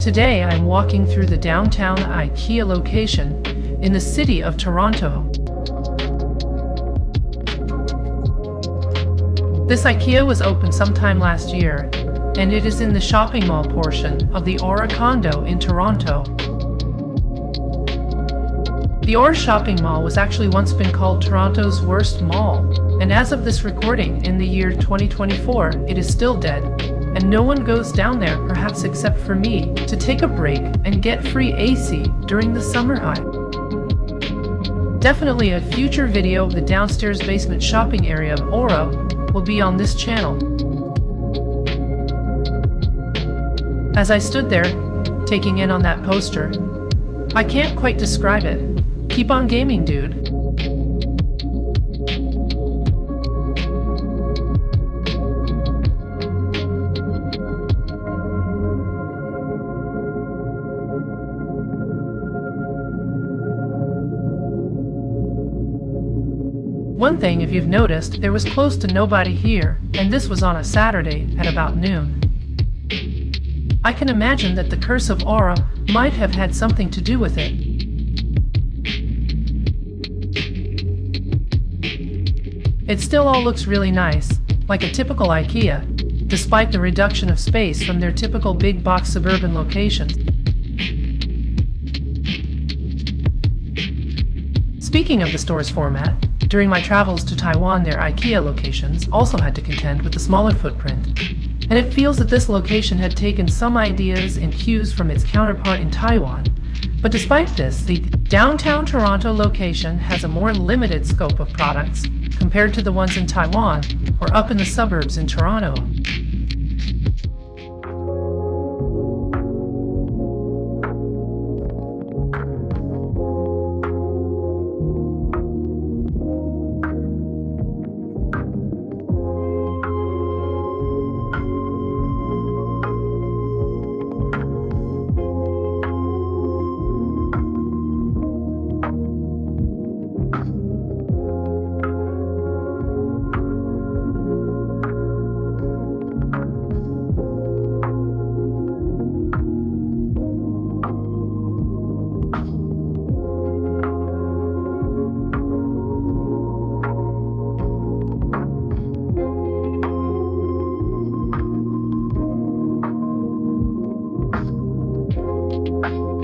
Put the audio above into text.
Today I'm walking through the downtown IKEA location in the city of Toronto. This IKEA was opened sometime last year, and it is in the shopping mall portion of the Aura condo in Toronto. The Aura shopping mall was actually once been called Toronto's worst mall, and as of this recording in the year 2024, it is still dead. And no one goes down there, perhaps except for me, to take a break and get free AC during the summer high. Definitely a future video of the downstairs basement shopping area of Aura will be on this channel. As I stood there, taking in on that poster, I can't quite describe it. Keep on gaming, dude. One thing, if you've noticed, there was close to nobody here, and this was on a Saturday at about noon. I can imagine that the curse of Aura might have had something to do with it. It still all looks really nice, like a typical IKEA, despite the reduction of space from their typical big box suburban locations. Speaking of the store's format, during my travels to Taiwan, their IKEA locations also had to contend with a smaller footprint, and it feels that this location had taken some ideas and cues from its counterpart in Taiwan. But despite this, the downtown Toronto location has a more limited scope of products compared to the ones in Taiwan or up in the suburbs in Toronto. Bye.